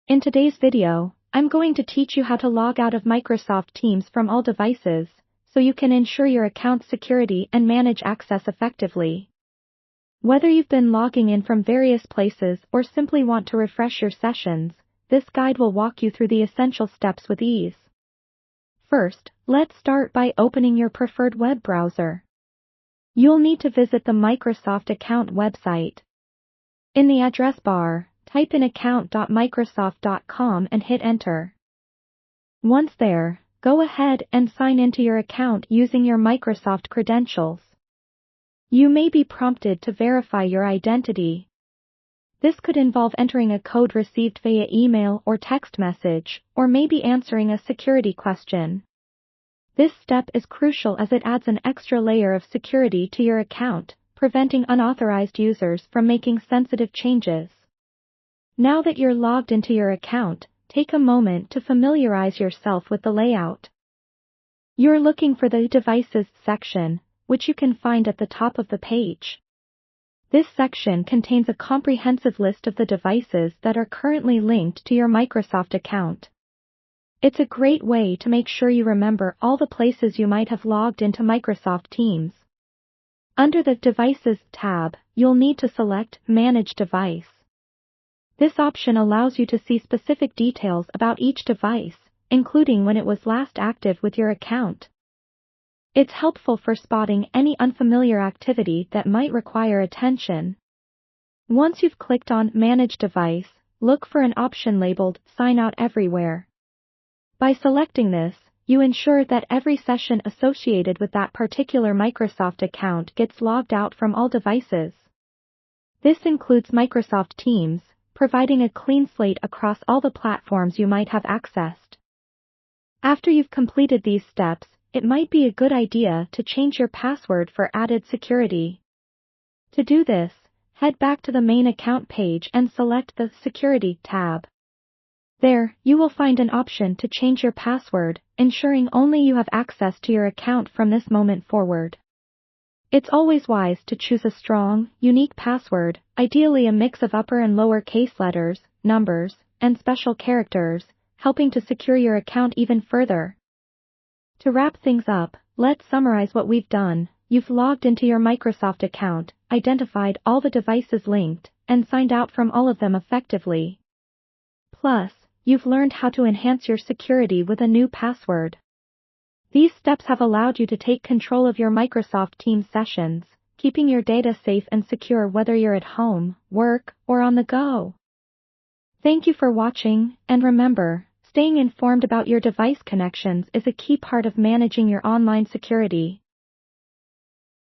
In today's video, I'm going to teach you how to log out of Microsoft Teams from all devices, so you can ensure your account's security and manage access effectively. Whether you've been logging in from various places or simply want to refresh your sessions, this guide will walk you through the essential steps with ease. First, let's start by opening your preferred web browser. You'll need to visit the Microsoft account website. In the address bar, type in account.microsoft.com and hit enter. Once there, go ahead and sign into your account using your Microsoft credentials. You may be prompted to verify your identity. This could involve entering a code received via email or text message, or maybe answering a security question. This step is crucial as it adds an extra layer of security to your account, preventing unauthorized users from making sensitive changes. Now that you're logged into your account, take a moment to familiarize yourself with the layout. You're looking for the Devices section, which you can find at the top of the page. This section contains a comprehensive list of the devices that are currently linked to your Microsoft account. It's a great way to make sure you remember all the places you might have logged into Microsoft Teams. Under the Devices tab, you'll need to select Manage Device. This option allows you to see specific details about each device, including when it was last active with your account. It's helpful for spotting any unfamiliar activity that might require attention. Once you've clicked on Manage Device, look for an option labeled Sign Out Everywhere. By selecting this, you ensure that every session associated with that particular Microsoft account gets logged out from all devices. This includes Microsoft Teams, providing a clean slate across all the platforms you might have accessed. After you've completed these steps, it might be a good idea to change your password for added security. To do this, head back to the main account page and select the Security tab. There, you will find an option to change your password, ensuring only you have access to your account from this moment forward. It's always wise to choose a strong, unique password, ideally a mix of upper and lower case letters, numbers, and special characters, helping to secure your account even further. To wrap things up, let's summarize what we've done. You've logged into your Microsoft account, identified all the devices linked, and signed out from all of them effectively. Plus, you've learned how to enhance your security with a new password. These steps have allowed you to take control of your Microsoft Teams sessions, keeping your data safe and secure whether you're at home, work, or on the go. Thank you for watching, and remember, staying informed about your device connections is a key part of managing your online security.